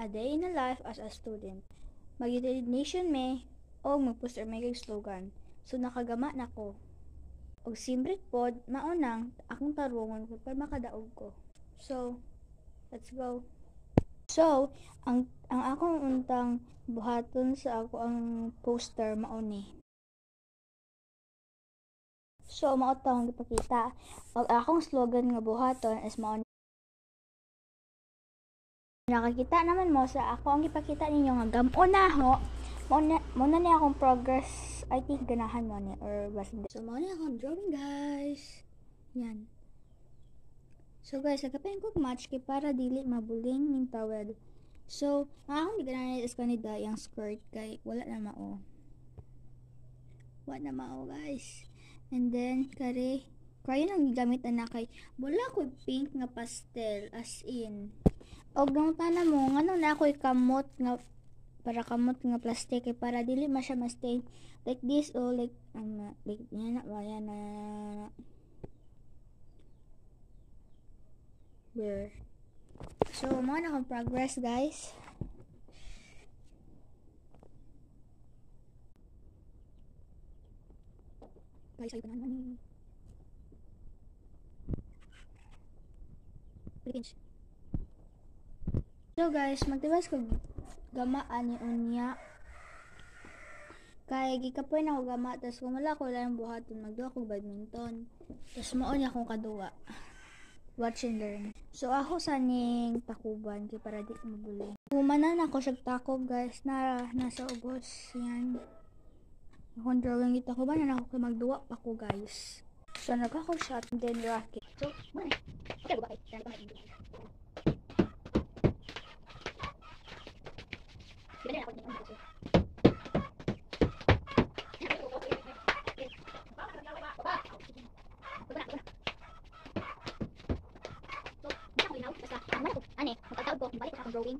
A day in a life as a student. Mag-utilidation me o mag-poster may kay slogan. So nakagama na ko. Og simrit pod maunang akong tarungon para makadaog ko. So, let's go. So, ang akong untang buhaton sa ako ang poster mauni. So, mao ta akong gipakita. Ang akong slogan nga buhaton is mauni. Nakakita naman mo sa ako ang ipakita ninyo nga gamo na ho. Muna ni akong progress. I think ganahan mo ni or basta. So muna ni akong drawing guys. Yan. So guys, nagkapain ko match kay para dili mabuling ning towel. So, ang akong ganahan is kanida yung skirt kay wala na mao. Wala na mao guys. And then kare kaya nang gamit na kay wala ko pink nga pastel as in. Og nung tana mo ngano na ako'y kamot nga para kamot nga plastic kay para dili ma siya ma-stain like this or like yan na where so mo na akong progress guys. Guys ay tanan ni so guys, magtibas ko gamaan ni unya. Kaya gikapoy na ko gama, tapos kung wala ko lang buhaton, magduwa ko badminton. Tapos mao niya akong kaduwa. Watch and learn. So ako sa ning takuban, kaya para di mabuli. Humanan ako siya takob guys, nasa ubos. Yan. Akong drawing ito ko ba na ako kaya magduwa pa ko guys. So nagkako shot and then rocket. So, okay, ba kayo? Yan pa may Ani, magkataod ko, balik sa akong drawing.